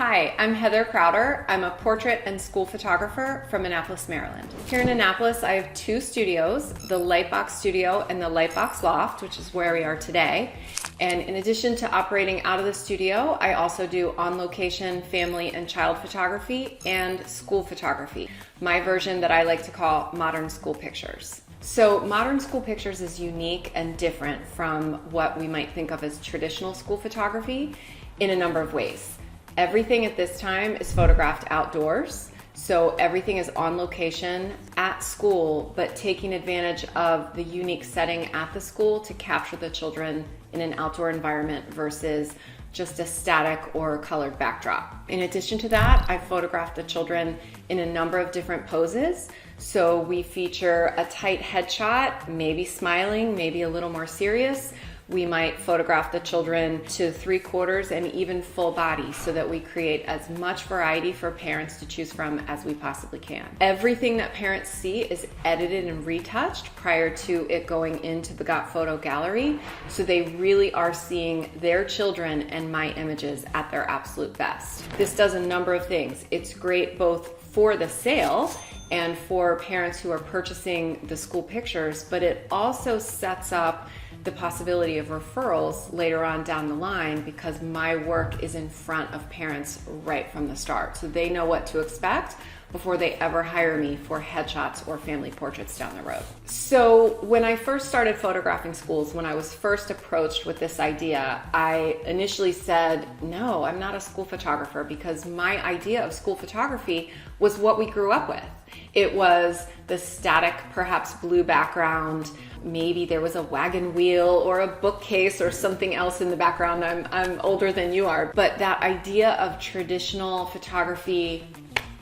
Hi, I'm Heather Crowder. I'm a portrait and school photographer from Annapolis, Maryland. Here in Annapolis, I have two studios, the Lightbox Studio and the Lightbox Loft, which is where we are today. And in addition to operating out of the studio, I also do on-location family and child photography and school photography, my version that I like to call modern school pictures. So modern school pictures is unique and different from what we might think of as traditional school photography in a number of ways. Everything at this time is photographed outdoors, so everything is on location at school, but taking advantage of the unique setting at the school to capture the children in an outdoor environment versus just a static or colored backdrop. In addition to that, I photographed the children in a number of different poses. So we feature a tight headshot, maybe smiling, maybe a little more serious. We might photograph the children to 3/4 and even full body so that we create as much variety for parents to choose from as we possibly can. Everything that parents see is edited and retouched prior to it going into the GotPhoto gallery, so they really are seeing their children and my images at their absolute best. This does a number of things. It's great both for the sale and for parents who are purchasing the school pictures, but it also sets up the possibility of referrals later on down the line because my work is in front of parents right from the start. So they know what to expect before they ever hire me for headshots or family portraits down the road. So when I first started photographing schools, when I was first approached with this idea, I initially said, no, I'm not a school photographer, because my idea of school photography was what we grew up with. It was the static, perhaps blue background. Maybe there was a wagon wheel or a bookcase or something else in the background. I'm older than you are. But that idea of traditional photography,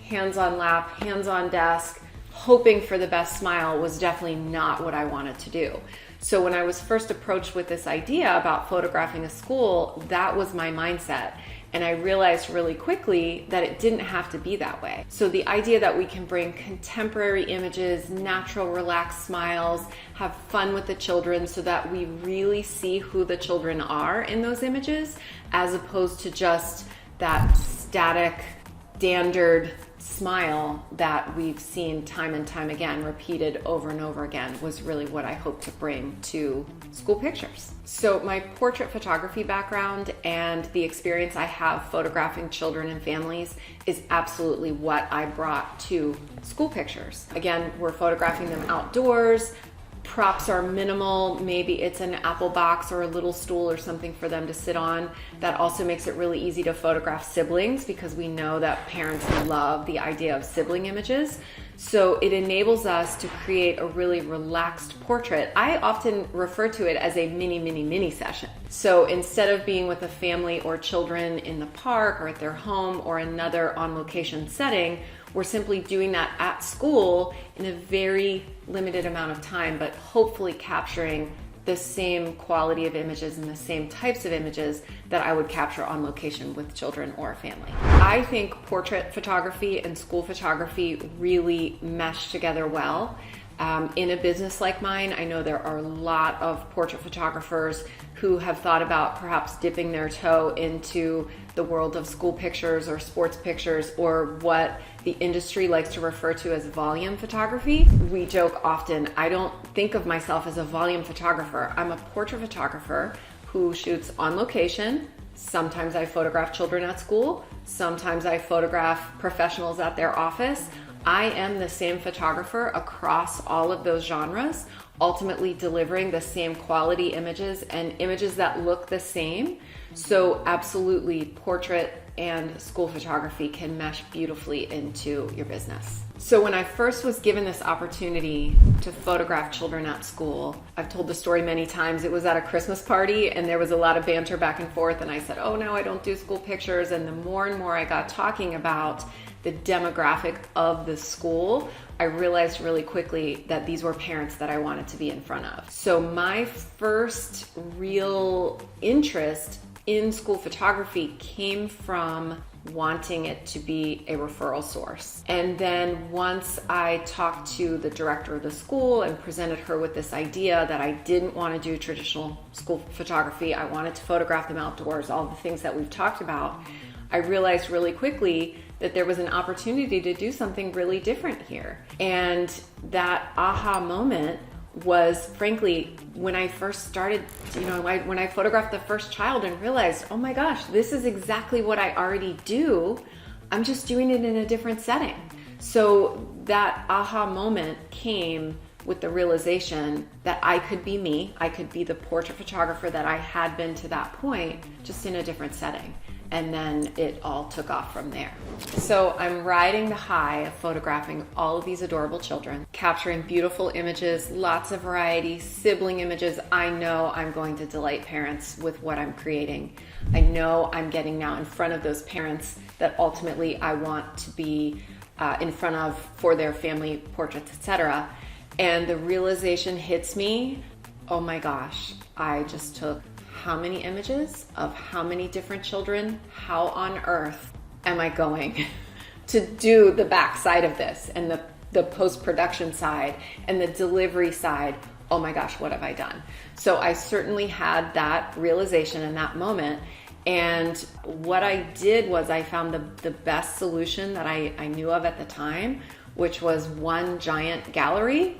hands on lap, hands on desk, hoping for the best smile was definitely not what I wanted to do. So when I was first approached with this idea about photographing a school, that was my mindset. And I realized really quickly that it didn't have to be that way. So the idea that we can bring contemporary images, natural, relaxed smiles, have fun with the children so that we really see who the children are in those images, as opposed to just that static, standard smile that we've seen time and time again, repeated over and over again, was really what I hope to bring to school pictures. So my portrait photography background and the experience I have photographing children and families is absolutely what I brought to school pictures. Again, we're photographing them outdoors. Props are minimal. Maybe it's an apple box or a little stool or something for them to sit on. That also makes it really easy to photograph siblings because we know that parents love the idea of sibling images. So it enables us to create a really relaxed portrait. I often refer to it as a mini session. So instead of being with a family or children in the park or at their home or another on-location setting, we're simply doing that at school in a very limited amount of time, but hopefully capturing the same quality of images and the same types of images that I would capture on location with children or a family. I think portrait photography and school photography really mesh together well. In a business like mine, I know there are a lot of portrait photographers who have thought about perhaps dipping their toe into the world of school pictures or sports pictures, or what the industry likes to refer to as volume photography. We joke often, I don't think of myself as a volume photographer. I'm a portrait photographer who shoots on location. Sometimes I photograph children at school. Sometimes I photograph professionals at their office. I am the same photographer across all of those genres, ultimately delivering the same quality images and images that look the same. So absolutely, portrait and school photography can mesh beautifully into your business. So when I first was given this opportunity to photograph children at school, I've told the story many times. It was at a Christmas party and there was a lot of banter back and forth, and I said, oh no, I don't do school pictures. And the more and more I got talking about the demographic of the school, I realized really quickly that these were parents that I wanted to be in front of. So my first real interest in school photography came from wanting it to be a referral source. And then once I talked to the director of the school and presented her with this idea that I didn't want to do traditional school photography, I wanted to photograph them outdoors, all the things that we've talked about, I realized really quickly that there was an opportunity to do something really different here. And that aha moment was, frankly, when I first started, when I photographed the first child and realized, oh my gosh, this is exactly what I already do. I'm just doing it in a different setting. So that aha moment came with the realization that I could be me. I could be the portrait photographer that I had been to that point, just in a different setting. And then it all took off from there. So I'm riding the high of photographing all of these adorable children, capturing beautiful images, lots of variety, sibling images. I know I'm going to delight parents with what I'm creating. I know I'm getting now in front of those parents that ultimately I want to be in front of for their family portraits, etc. And the realization hits me, oh my gosh, I just took how many images of how many different children? How on earth am I going to do the back side of this, and the post-production side and the delivery side? Oh my gosh, what have I done? So I certainly had that realization in that moment. And what I did was I found the best solution that I knew of at the time, which was one giant gallery.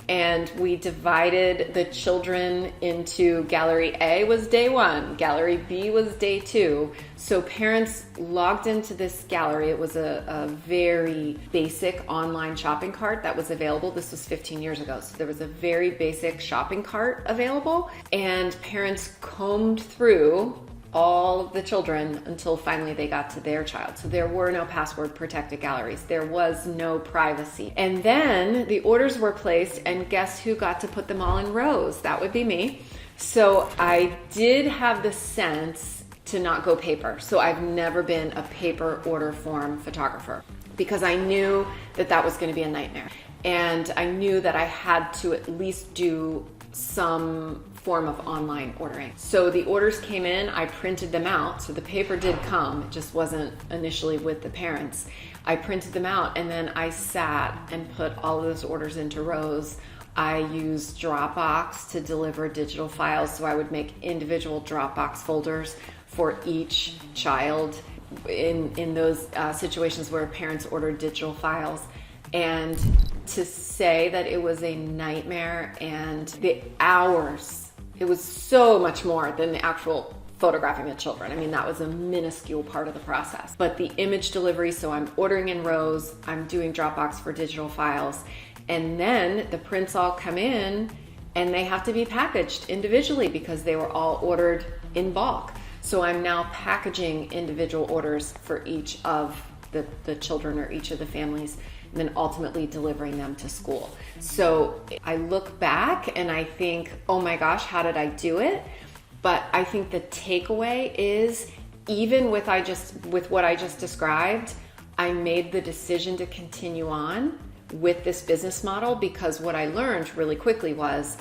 And we divided the children into gallery A was day 1, gallery B was day 2. So parents logged into this gallery. It was a very basic online shopping cart that was available. This was 15 years ago. So there was a very basic shopping cart available, and parents combed through all of the children until finally they got to their child. So there were no password protected galleries. There was no privacy. And then the orders were placed, and guess who got to put them all in rows? That would be me. So I did have the sense to not go paper. So I've never been a paper order form photographer because I knew that that was going to be a nightmare. And I knew that I had to at least do some form of online ordering. So the orders came in, I printed them out. So the paper did come, it just wasn't initially with the parents. I printed them out, and then I sat and put all of those orders into rows. I used Dropbox to deliver digital files, so I would make individual Dropbox folders for each child in those situations where parents ordered digital files. And to say that it was a nightmare, and the hours, it was so much more than the actual photographing the children. I mean, that was a minuscule part of the process. But the image delivery, so I'm ordering in rows, I'm doing Dropbox for digital files, and then the prints all come in and they have to be packaged individually because they were all ordered in bulk. So I'm now packaging individual orders for each of the children or each of the families, and then ultimately delivering them to school. So I look back and I think, oh my gosh, how did I do it? But I think the takeaway is, even with what I just described, I made the decision to continue on with this business model, because what I learned really quickly was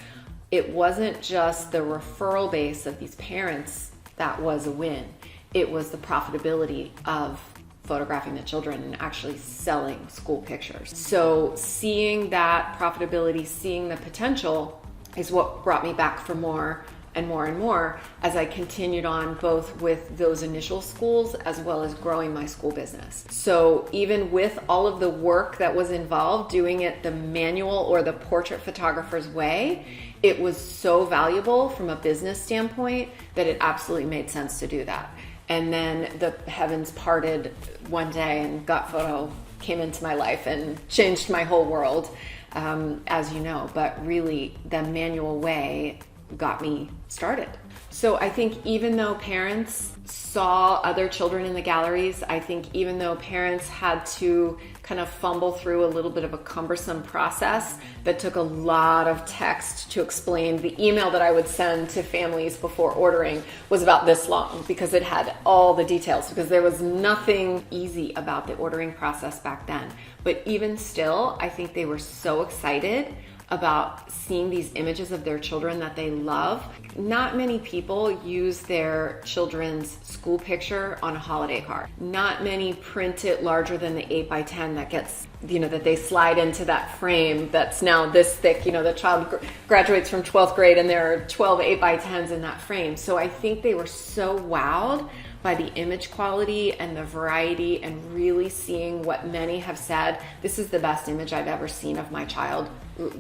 it wasn't just the referral base of these parents that was a win. It was the profitability of photographing the children and actually selling school pictures. So seeing that profitability, seeing the potential is what brought me back for more and more and more as I continued on, both with those initial schools as well as growing my school business. So even with all of the work that was involved, doing it the manual or the portrait photographer's way, it was so valuable from a business standpoint that it absolutely made sense to do that. And then the heavens parted one day and GotPhoto came into my life and changed my whole world, as you know. But really, the manual way got me started. So I think even though parents saw other children in the galleries, I think even though parents had to kind of fumble through a little bit of a cumbersome process that took a lot of text to explain, the email that I would send to families before ordering was about this long because it had all the details, because there was nothing easy about the ordering process back then. But even still, I think they were so excited about seeing these images of their children that they love. Not many people use their children's school picture on a holiday card. Not many print it larger than the 8x10 that gets, that they slide into that frame that's now this thick. The child graduates from 12th grade and there are 12 8x10s in that frame. So I think they were so wowed by the image quality and the variety, and really seeing what many have said, this is the best image I've ever seen of my child,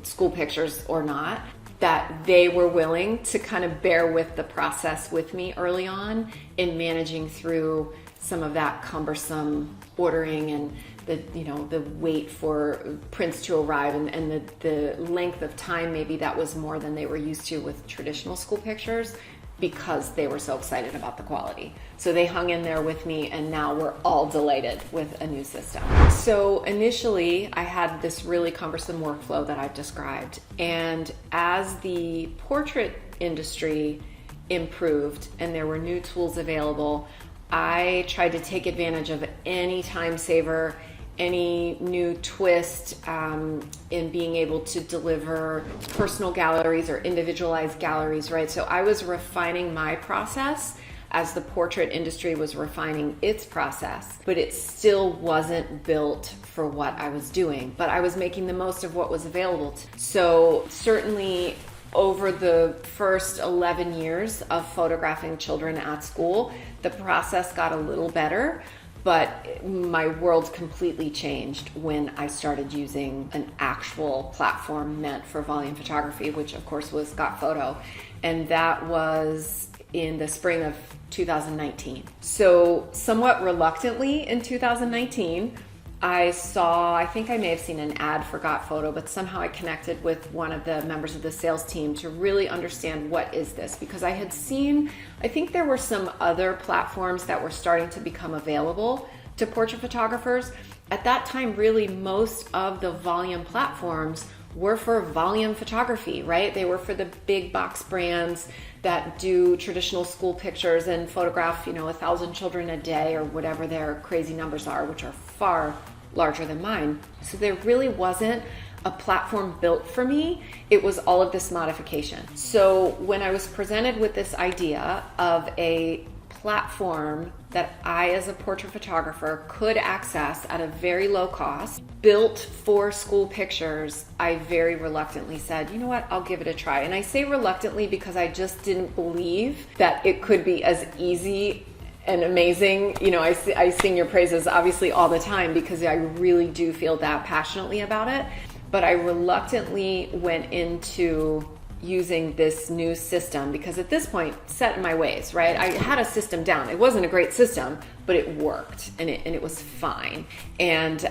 school pictures or not, that they were willing to kind of bear with the process with me early on in managing through some of that cumbersome ordering and the wait for prints to arrive, and the length of time maybe that was more than they were used to with traditional school pictures, because they were so excited about the quality. So they hung in there with me, and now we're all delighted with a new system. So initially I had this really cumbersome workflow that I've described, and as the portrait industry improved and there were new tools available, I tried to take advantage of any time saver, any new twist in being able to deliver personal galleries or individualized galleries, right? So I was refining my process as the portrait industry was refining its process, but it still wasn't built for what I was doing, but I was making the most of what was available. So certainly over the first 11 years of photographing children at school, the process got a little better, but my world completely changed when I started using an actual platform meant for volume photography, which of course was GotPhoto, and that was in the spring of 2019. So somewhat reluctantly in 2019, I think I may have seen an ad for GotPhoto, but somehow I connected with one of the members of the sales team to really understand what is this, because I had seen, I think there were some other platforms that were starting to become available to portrait photographers. At that time, really most of the volume platforms were for volume photography, right? They were for the big box brands that do traditional school pictures and photograph, 1,000 children a day or whatever their crazy numbers are, which are far larger than mine. So there really wasn't a platform built for me. It was all of this modification. So when I was presented with this idea of a platform that I, as a portrait photographer, could access at a very low cost, built for school pictures, I very reluctantly said, you know what, I'll give it a try. And I say reluctantly because I just didn't believe that it could be as easy and amazing. I sing your praises obviously all the time because I really do feel that passionately about it. But I reluctantly went into using this new system because at this point, set in my ways, right? I had a system down. It wasn't a great system, but it worked and it was fine. And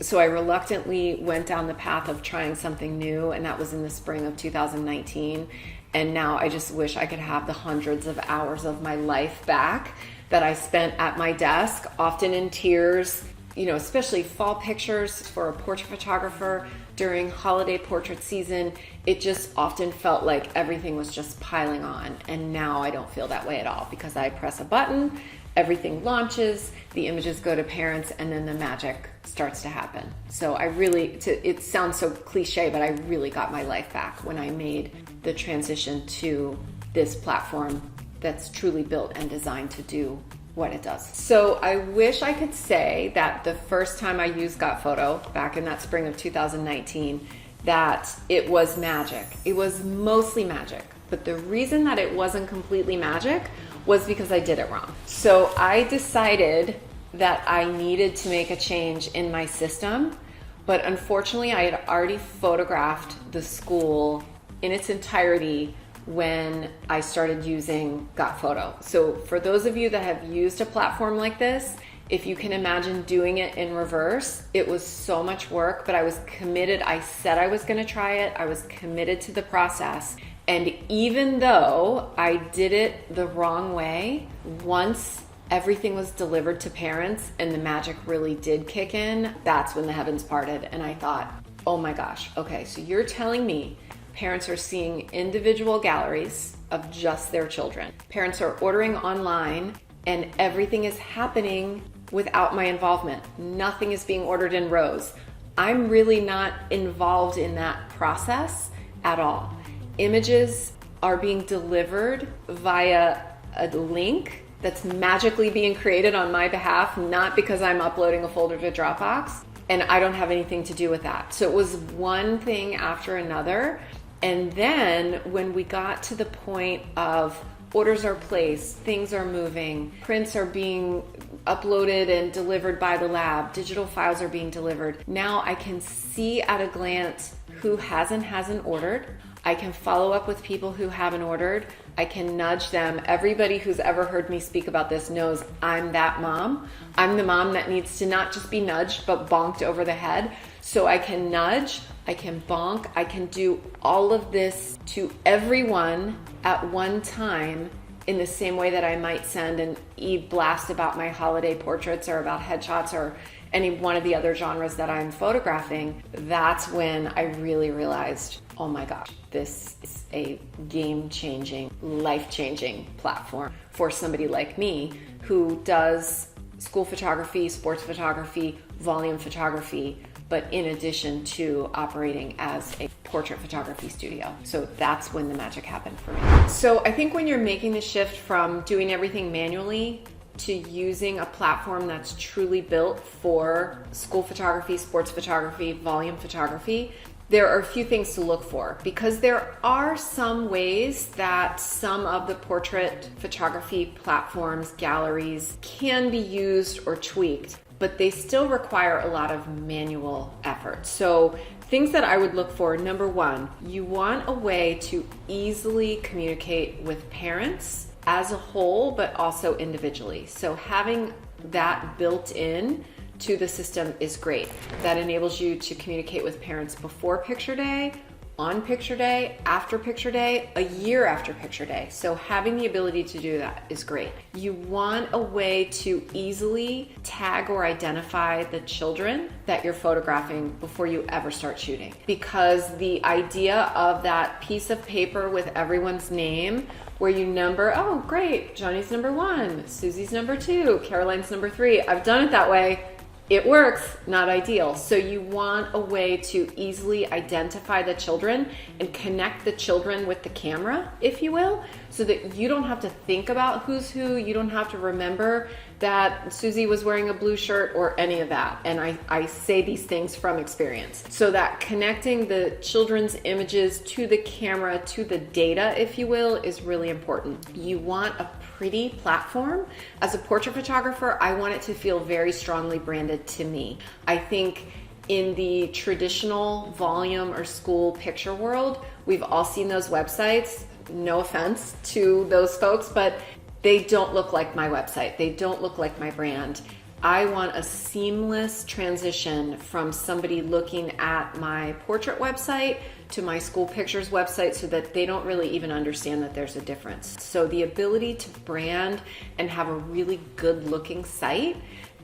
so I reluctantly went down the path of trying something new, and that was in the spring of 2019. And now I just wish I could have the hundreds of hours of my life back that I spent at my desk, often in tears, especially fall pictures for a portrait photographer during holiday portrait season. It just often felt like everything was just piling on. And now I don't feel that way at all because I press a button, everything launches, the images go to parents, and then the magic starts to happen. So it sounds so cliche, but I really got my life back when I made the transition to this platform that's truly built and designed to do what it does. So I wish I could say that the first time I used GotPhoto back in that spring of 2019, that it was magic. It was mostly magic. But the reason that it wasn't completely magic was because I did it wrong. So I decided that I needed to make a change in my system, but unfortunately I had already photographed the school in its entirety when I started using GotPhoto. So for those of you that have used a platform like this, if you can imagine doing it in reverse, it was so much work, but I was committed. I said I was going to try it. I was committed to the process. And even though I did it the wrong way, once everything was delivered to parents and the magic really did kick in, that's when the heavens parted. And I thought, oh my gosh, okay, so you're telling me parents are seeing individual galleries of just their children. Parents are ordering online and everything is happening without my involvement. Nothing is being ordered in rows. I'm really not involved in that process at all. Images are being delivered via a link that's magically being created on my behalf, not because I'm uploading a folder to Dropbox, and I don't have anything to do with that. So it was one thing after another. And then when we got to the point of orders are placed, things are moving, prints are being uploaded and delivered by the lab, digital files are being delivered. Now I can see at a glance who hasn't ordered. I can follow up with people who haven't ordered. I can nudge them. Everybody who's ever heard me speak about this knows I'm that mom. I'm the mom that needs to not just be nudged, but bonked over the head. So I can nudge, I can bonk, I can do all of this to everyone at one time in the same way that I might send an e-blast about my holiday portraits or about headshots or any one of the other genres that I'm photographing. That's when I really realized, oh my gosh, this is a game-changing, life-changing platform for somebody like me who does school photography, sports photography, volume photography, but in addition to operating as a portrait photography studio. So that's when the magic happened for me. So I think when you're making the shift from doing everything manually to using a platform that's truly built for school photography, sports photography, volume photography, there are a few things to look for, because there are some ways that some of the portrait photography platforms, galleries can be used or tweaked, but they still require a lot of manual effort. So things that I would look for, number one, you want a way to easily communicate with parents as a whole, but also individually. So having that built in to the system is great. That enables you to communicate with parents before picture day, on picture day, after picture day, a year after picture day. So having the ability to do that is great. You want a way to easily tag or identify the children that you're photographing before you ever start shooting. Because the idea of that piece of paper with everyone's name where you number, oh great, Johnny's number 1, Susie's number 2, Caroline's number 3. I've done it that way. It works, not ideal. So you want a way to easily identify the children and connect the children with the camera, if you will, so that you don't have to think about who's who. You don't have to remember that Susie was wearing a blue shirt or any of that. And I say these things from experience. So that connecting the children's images to the camera, to the data, if you will, is really important. You want a pretty platform. As a portrait photographer, I want it to feel very strongly branded to me. I think in the traditional volume or school picture world, we've all seen those websites. No offense to those folks, but they don't look like my website. They don't look like my brand. I want a seamless transition from somebody looking at my portrait website to my school pictures website so that they don't really even understand that there's a difference. So the ability to brand and have a really good looking site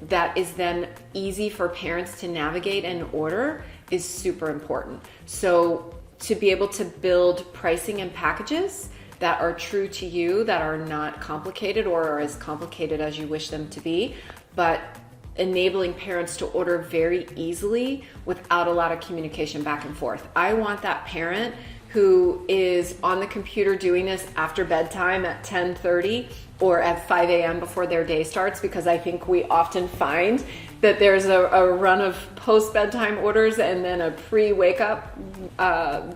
that is then easy for parents to navigate and order is super important. So to be able to build pricing and packages that are true to you, that are not complicated or are as complicated as you wish them to be, but enabling parents to order very easily without a lot of communication back and forth. I want that parent who is on the computer doing this after bedtime at 10:30 or at 5 a.m. before their day starts, because I think we often find that there's a run of post-bedtime orders and then a pre-wake-up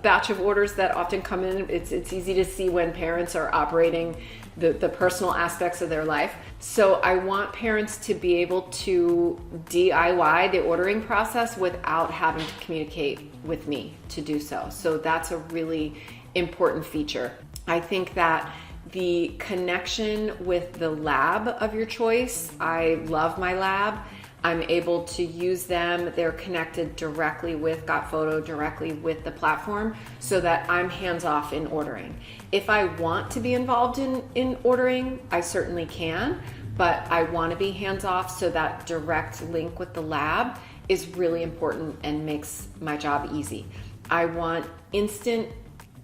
batch of orders that often come in. It's easy to see when parents are operating the personal aspects of their life. So I want parents to be able to DIY the ordering process without having to communicate with me to do so. So that's a really important feature. I think that the connection with the lab of your choice, I love my lab. I'm able to use them. They're connected directly with GotPhoto, directly with the platform, so that I'm hands-off in ordering. If I want to be involved in ordering, I certainly can, but I want to be hands-off, so that direct link with the lab is really important and makes my job easy. I want instant,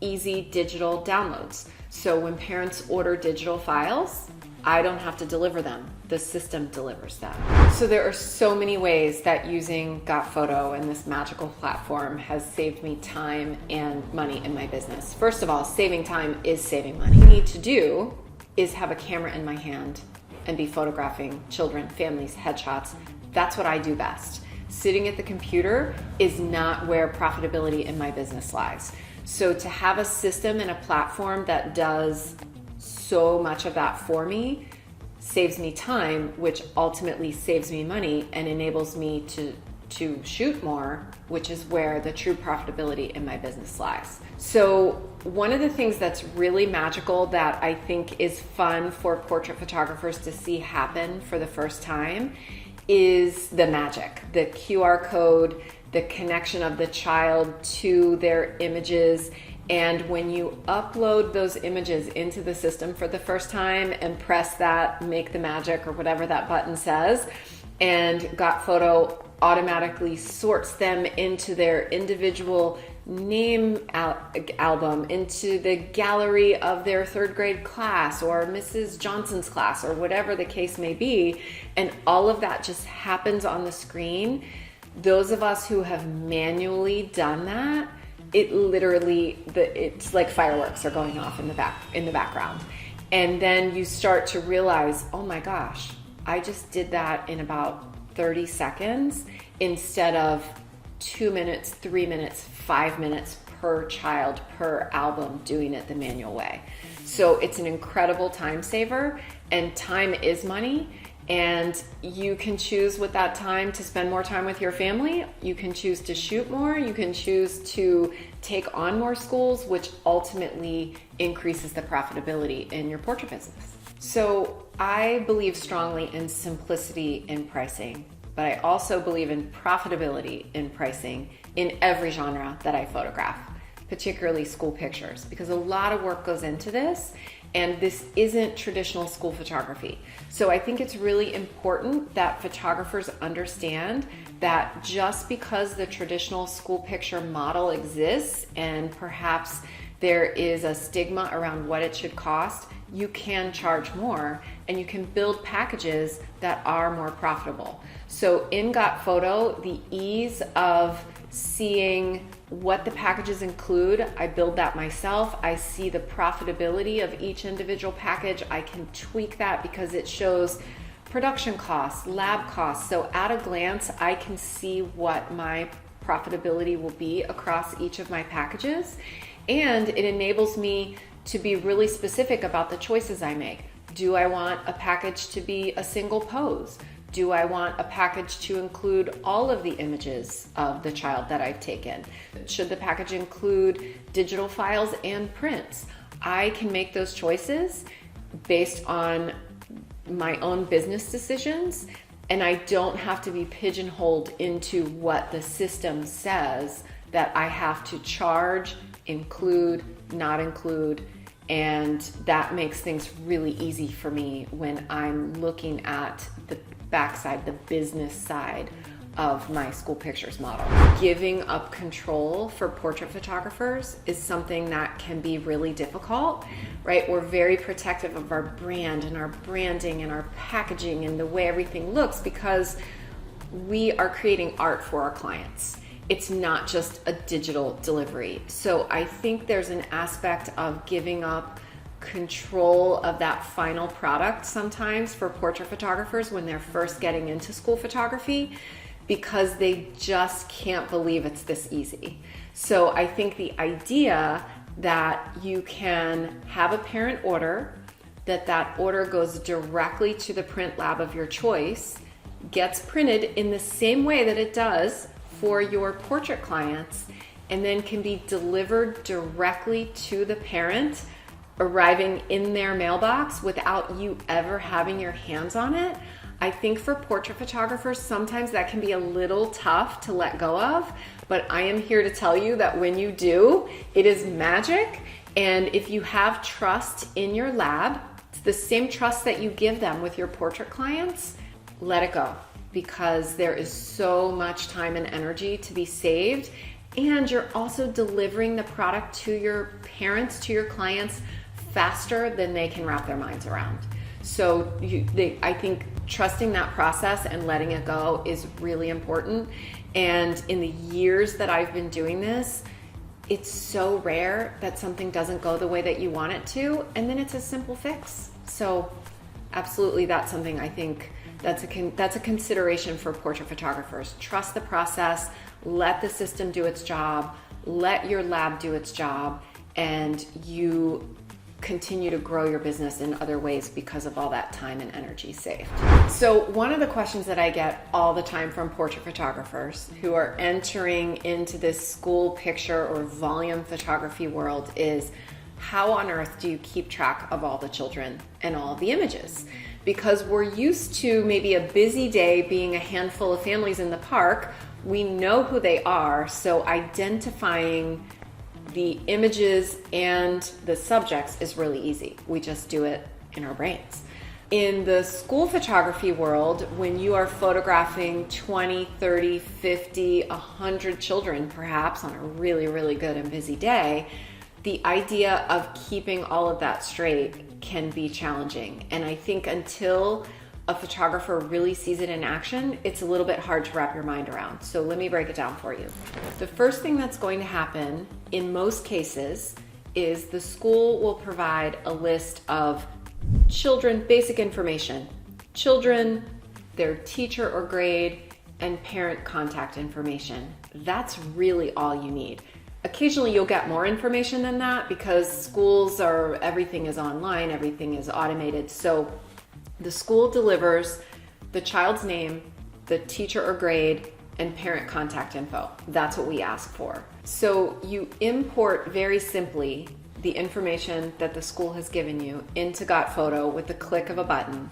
easy digital downloads. So when parents order digital files, I don't have to deliver them. The system delivers them. So there are so many ways that using GotPhoto and this magical platform has saved me time and money in my business. First of all, saving time is saving money. What I need to do is have a camera in my hand and be photographing children, families, headshots. That's what I do best. Sitting at the computer is not where profitability in my business lies. So to have a system and a platform that does so much of that for me, saves me time, which ultimately saves me money and enables me to shoot more, which is where the true profitability in my business lies. So one of the things that's really magical that I think is fun for portrait photographers to see happen for the first time is the magic, the QR code, the connection of the child to their images. And when you upload those images into the system for the first time and press that make the magic or whatever that button says, and GotPhoto automatically sorts them into their individual name album, into the gallery of their third grade class or Mrs. Johnson's class or whatever the case may be, and all of that just happens on the screen. Those of us who have manually done that, it literally, it's like fireworks are going off in the background. And then you start to realize, oh my gosh, I just did that in about 30 seconds instead of 2 minutes, 3 minutes, 5 minutes per child, per album, doing it the manual way. So it's an incredible time saver, and time is money. And you can choose with that time to spend more time with your family. You can choose to shoot more. You can choose to take on more schools, which ultimately increases the profitability in your portrait business. So I believe strongly in simplicity in pricing, but I also believe in profitability in pricing in every genre that I photograph, particularly school pictures, because a lot of work goes into this. And this isn't traditional school photography. So I think it's really important that photographers understand that just because the traditional school picture model exists and perhaps there is a stigma around what it should cost, you can charge more and you can build packages that are more profitable. So in GotPhoto, the ease of seeing what the packages include, I build that myself. I see the profitability of each individual package. I can tweak that because it shows production costs, lab costs. So at a glance, I can see what my profitability will be across each of my packages. And it enables me to be really specific about the choices I make. Do I want a package to be a single pose? Do I want a package to include all of the images of the child that I've taken? Should the package include digital files and prints? I can make those choices based on my own business decisions, and I don't have to be pigeonholed into what the system says that I have to charge, include, not include. And that makes things really easy for me when I'm looking at the backside, the business side of my school pictures model. Giving up control for portrait photographers is something that can be really difficult, right? We're very protective of our brand and our branding and our packaging and the way everything looks because we are creating art for our clients. It's not just a digital delivery. So I think there's an aspect of giving up control of that final product sometimes for portrait photographers when they're first getting into school photography because they just can't believe it's this easy. So I think the idea that you can have a parent order, that order goes directly to the print lab of your choice, gets printed in the same way that it does for your portrait clients, and then can be delivered directly to the parent, arriving in their mailbox without you ever having your hands on it. I think for portrait photographers, sometimes that can be a little tough to let go of, but I am here to tell you that when you do, it is magic. And if you have trust in your lab, it's the same trust that you give them with your portrait clients, let it go, because there is so much time and energy to be saved. And you're also delivering the product to your parents, to your clients, faster than they can wrap their minds around. So I think trusting that process and letting it go is really important. And in the years that I've been doing this, it's so rare that something doesn't go the way that you want it to, and then it's a simple fix. So absolutely, that's something I think that's a consideration for portrait photographers. Trust the process, let the system do its job, let your lab do its job, and you continue to grow your business in other ways because of all that time and energy saved. So one of the questions that I get all the time from portrait photographers who are entering into this school picture or volume photography world is, how on earth do you keep track of all the children and all the images? Because we're used to maybe a busy day being a handful of families in the park. We know who they are, so identifying the images and the subjects is really easy. We just do it in our brains. In the school photography world, when you are photographing 20, 30, 50, 100 children perhaps on a really, really good and busy day, the idea of keeping all of that straight can be challenging. And I think until a photographer really sees it in action, it's a little bit hard to wrap your mind around. So let me break it down for you. The first thing that's going to happen in most cases is the school will provide a list of children, basic information, children, their teacher or grade, and parent contact information. That's really all you need. Occasionally you'll get more information than that because schools are, everything is online, everything is automated. So the school delivers the child's name, the teacher or grade, and parent contact info. That's what we ask for. So you import very simply the information that the school has given you into GotPhoto with the click of a button.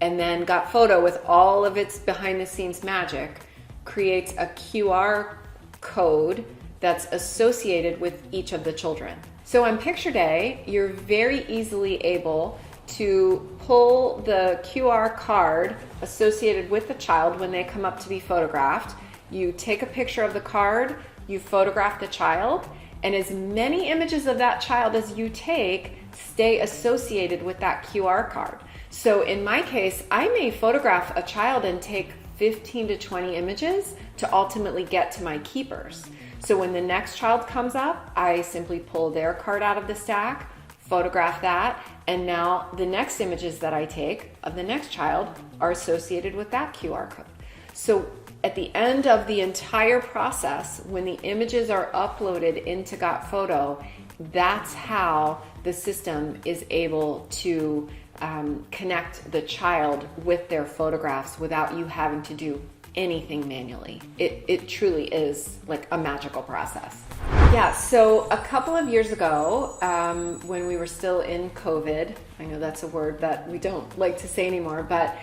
And then GotPhoto, with all of its behind the scenes magic, creates a QR code that's associated with each of the children. So on picture day, you're very easily able to pull the QR card associated with the child when they come up to be photographed. You take a picture of the card, you photograph the child, and as many images of that child as you take stay associated with that QR card. So in my case, I may photograph a child and take 15 to 20 images to ultimately get to my keepers. So when the next child comes up, I simply pull their card out of the stack, photograph that, and now the next images that I take of the next child are associated with that QR code. So at the end of the entire process, when the images are uploaded into GotPhoto, that's how the system is able to connect the child with their photographs without you having to do anything manually. It truly is like a magical process. Yeah, so a couple of years ago, when we were still in COVID, I know that's a word that we don't like to say anymore, but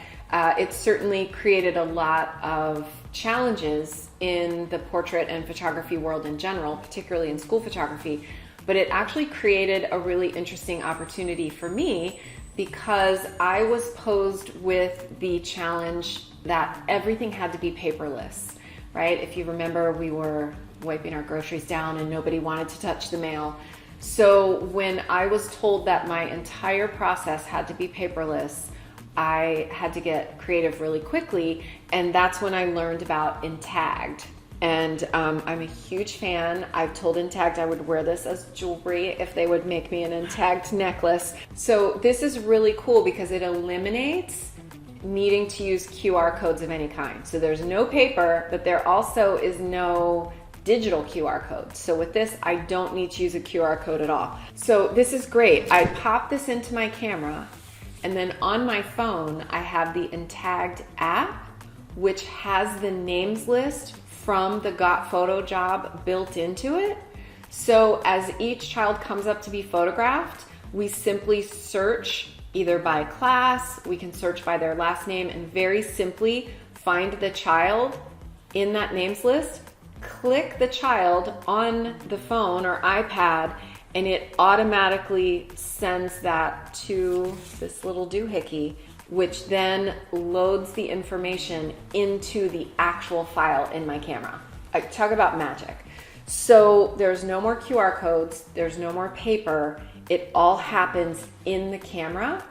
it certainly created a lot of challenges in the portrait and photography world in general, particularly in school photography, but it actually created a really interesting opportunity for me because I was posed with the challenge that everything had to be paperless, right? If you remember, we were wiping our groceries down and nobody wanted to touch the mail. So when I was told that my entire process had to be paperless, I had to get creative really quickly, and that's when I learned about Intagged. And I'm a huge fan. I've told Intagged I would wear this as jewelry if they would make me an Intagged necklace. So this is really cool because it eliminates needing to use QR codes of any kind. So there's no paper, but there also is no digital QR code. So with this, I don't need to use a QR code at all. So this is great. I pop this into my camera, and then on my phone, I have the Intagged app, which has the names list from the GotPhoto job built into it. So as each child comes up to be photographed, we simply search either by class, we can search by their last name, and very simply find the child in that names list, click the child on the phone or iPad, and it automatically sends that to this little doohickey, which then loads the information into the actual file in my camera. I talk about magic. So there's no more QR codes, there's no more paper, it all happens in the camera.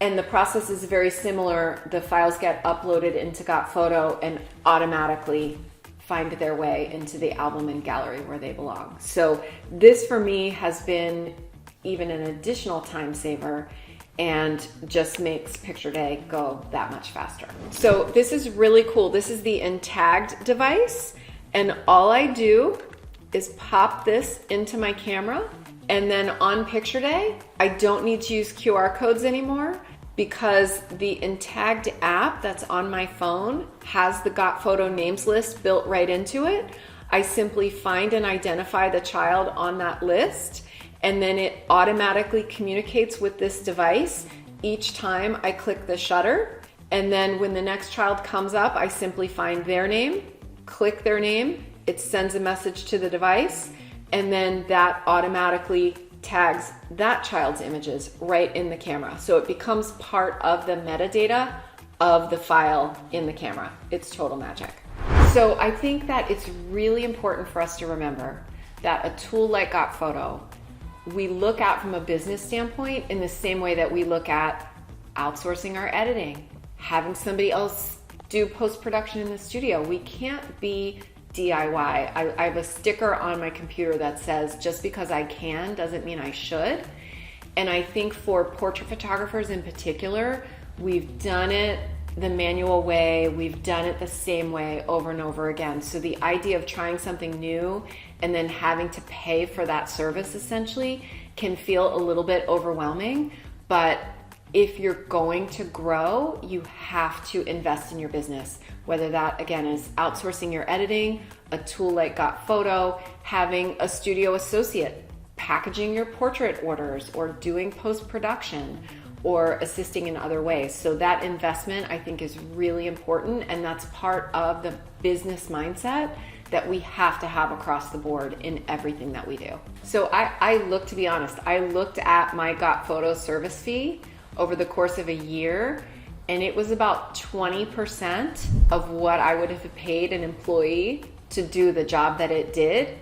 And the process is very similar. The files get uploaded into GotPhoto and automatically find their way into the album and gallery where they belong. So this for me has been even an additional time saver and just makes picture day go that much faster. So this is really cool. This is the Intagged device, and all I do is pop this into my camera And then on picture day, I don't need to use QR codes anymore because the Intagged app that's on my phone has the GotPhoto names list built right into it. I simply find and identify the child on that list, and then it automatically communicates with this device each time I click the shutter. And then when the next child comes up, I simply find their name, click their name, it sends a message to the device, and then that automatically tags that child's images right in the camera. So it becomes part of the metadata of the file in the camera. It's total magic. So I think that it's really important for us to remember that a tool like GotPhoto, we look at from a business standpoint in the same way that we look at outsourcing our editing, having somebody else do post-production in the studio. We can't be DIY. I have a sticker on my computer that says, just because I can doesn't mean I should. And I think for portrait photographers in particular, we've done it the manual way, we've done it the same way over and over again. So the idea of trying something new and then having to pay for that service essentially can feel a little bit overwhelming. But if you're going to grow, you have to invest in your business, whether that again is outsourcing your editing, a tool like GotPhoto, having a studio associate, packaging your portrait orders, or doing post-production, or assisting in other ways. So that investment I think is really important, and that's part of the business mindset that we have to have across the board in everything that we do. So to be honest, I looked at my GotPhoto service fee over the course of a year, and it was about 20% of what I would have paid an employee to do the job that it did,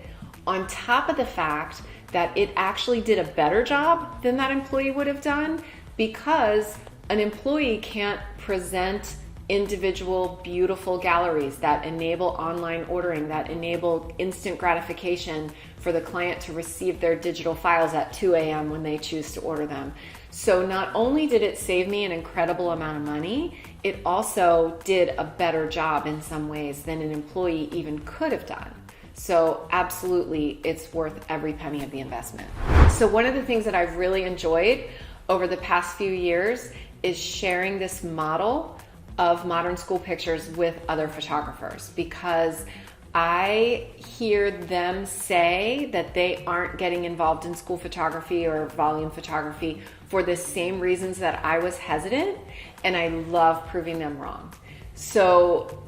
on top of the fact that it actually did a better job than that employee would have done, because an employee can't present individual beautiful galleries that enable online ordering, that enable instant gratification for the client to receive their digital files at 2 a.m. when they choose to order them. So not only did it save me an incredible amount of money, it also did a better job in some ways than an employee even could have done. So absolutely, it's worth every penny of the investment. So one of the things that I've really enjoyed over the past few years is sharing this model of modern school pictures with other photographers, because I hear them say that they aren't getting involved in school photography or volume photography for the same reasons that I was hesitant, and I love proving them wrong. So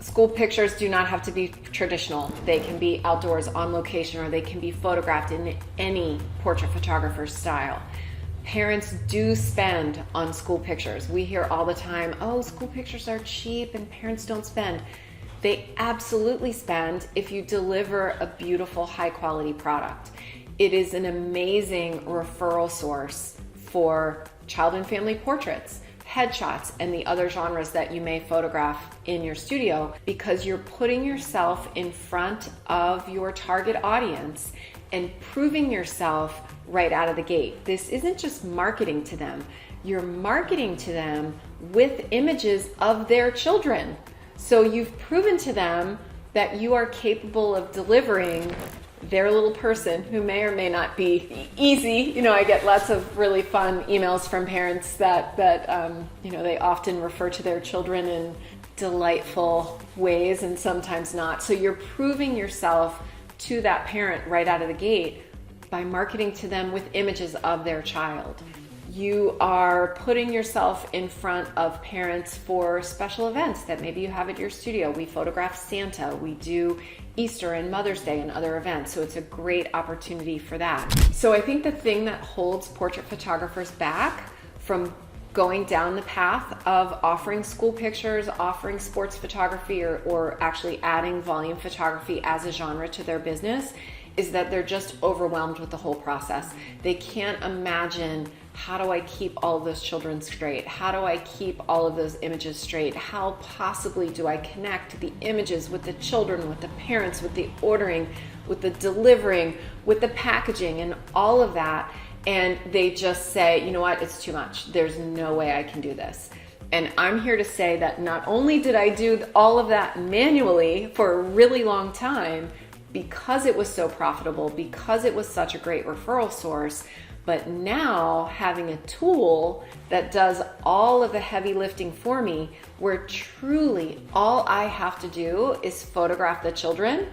school pictures do not have to be traditional. They can be outdoors on location, or they can be photographed in any portrait photographer style. Parents do spend on school pictures. We hear all the time, oh, school pictures are cheap and parents don't spend. They absolutely spend if you deliver a beautiful, high quality product. It is an amazing referral source for child and family portraits, headshots, and the other genres that you may photograph in your studio, because you're putting yourself in front of your target audience and proving yourself right out of the gate. This isn't just marketing to them. You're marketing to them with images of their children. So you've proven to them that you are capable of delivering their little person, who may or may not be easy. You know, I get lots of really fun emails from parents that they often refer to their children in delightful ways and sometimes not. So you're proving yourself to that parent right out of the gate by marketing to them with images of their child. You are putting yourself in front of parents for special events that maybe you have at your studio. We photograph Santa, we do Easter and Mother's Day and other events, so it's a great opportunity for that. So I think the thing that holds portrait photographers back from going down the path of offering school pictures, offering sports photography, or actually adding volume photography as a genre to their business is that they're just overwhelmed with the whole process. They can't imagine, how do I keep all of those children straight? How do I keep all of those images straight? How possibly do I connect the images with the children, with the parents, with the ordering, with the delivering, with the packaging, and all of that? And they just say, you know what, it's too much. There's no way I can do this. And I'm here to say that not only did I do all of that manually for a really long time, because it was so profitable, because it was such a great referral source. But now having a tool that does all of the heavy lifting for me, where truly all I have to do is photograph the children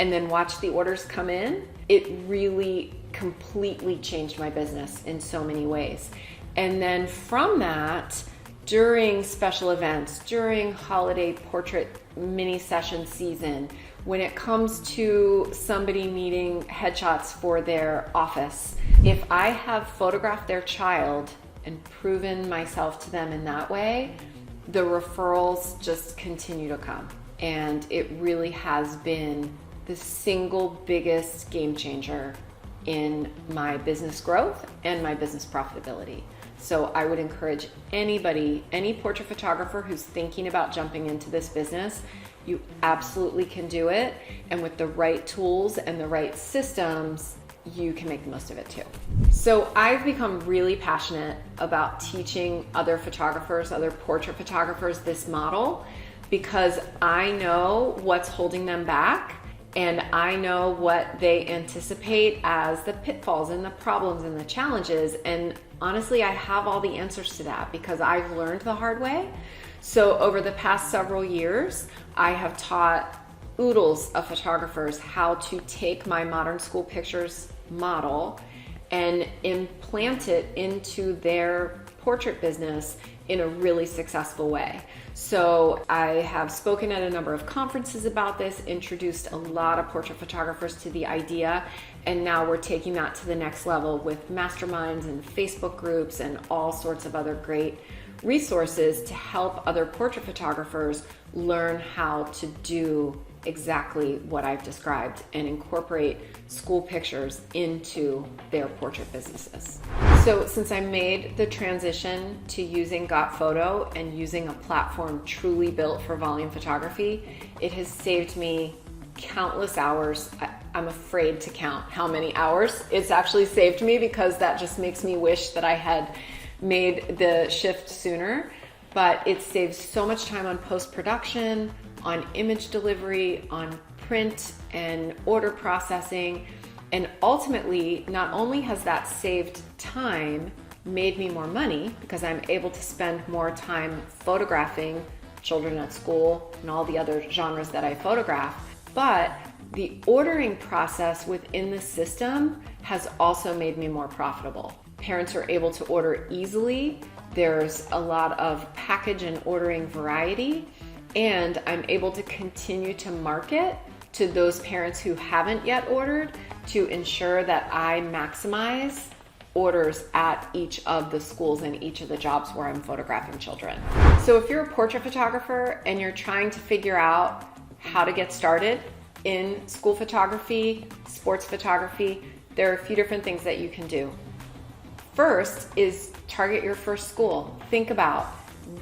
and then watch the orders come in, it really completely changed my business in so many ways. And then from that, during special events, during holiday portrait mini session season, when it comes to somebody needing headshots for their office, if I have photographed their child and proven myself to them in that way, the referrals just continue to come. And it really has been the single biggest game changer in my business growth and my business profitability. So I would encourage anybody, any portrait photographer who's thinking about jumping into this business, you absolutely can do it. And with the right tools and the right systems, you can make the most of it too. So I've become really passionate about teaching other photographers, other portrait photographers, this model, because I know what's holding them back. And I know what they anticipate as the pitfalls and the problems and the challenges. And honestly, I have all the answers to that because I've learned the hard way. So over the past several years, I have taught oodles of photographers how to take my modern school pictures model and implant it into their portrait business in a really successful way. So I have spoken at a number of conferences about this, introduced a lot of portrait photographers to the idea, and now we're taking that to the next level with masterminds and Facebook groups and all sorts of other great resources to help other portrait photographers learn how to do exactly what I've described and incorporate school pictures into their portrait businesses. So since I made the transition to using GotPhoto and using a platform truly built for volume photography, it has saved me countless hours. I'm afraid to count how many hours it's actually saved me because that just makes me wish that I had made the shift sooner. But it saves so much time on post-production, on image delivery, on print and order processing. And ultimately, not only has that saved time, made me more money because I'm able to spend more time photographing children at school and all the other genres that I photograph, but the ordering process within the system has also made me more profitable. Parents are able to order easily. There's a lot of package and ordering variety, and I'm able to continue to market to those parents who haven't yet ordered to ensure that I maximize orders at each of the schools and each of the jobs where I'm photographing children. So if you're a portrait photographer and you're trying to figure out how to get started in school photography, sports photography, there are a few different things that you can do. First is target your first school. Think about,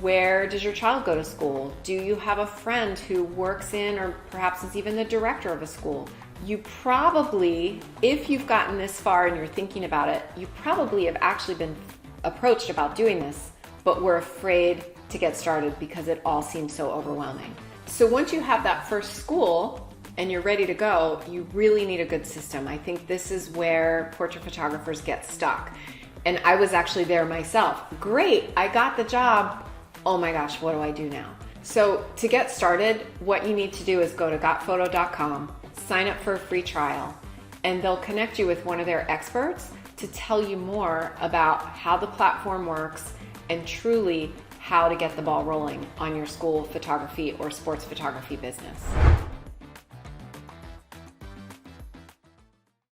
where does your child go to school? Do you have a friend who works in or perhaps is even the director of a school? You probably, if you've gotten this far and you're thinking about it, you probably have actually been approached about doing this, but we're afraid to get started because it all seems so overwhelming. So once you have that first school and you're ready to go, you really need a good system. I think this is where portrait photographers get stuck. And I was actually there myself. Great, I got the job. Oh my gosh, what do I do now? So to get started, what you need to do is go to GotPhoto.com, sign up for a free trial, and they'll connect you with one of their experts to tell you more about how the platform works and truly how to get the ball rolling on your school photography or sports photography business.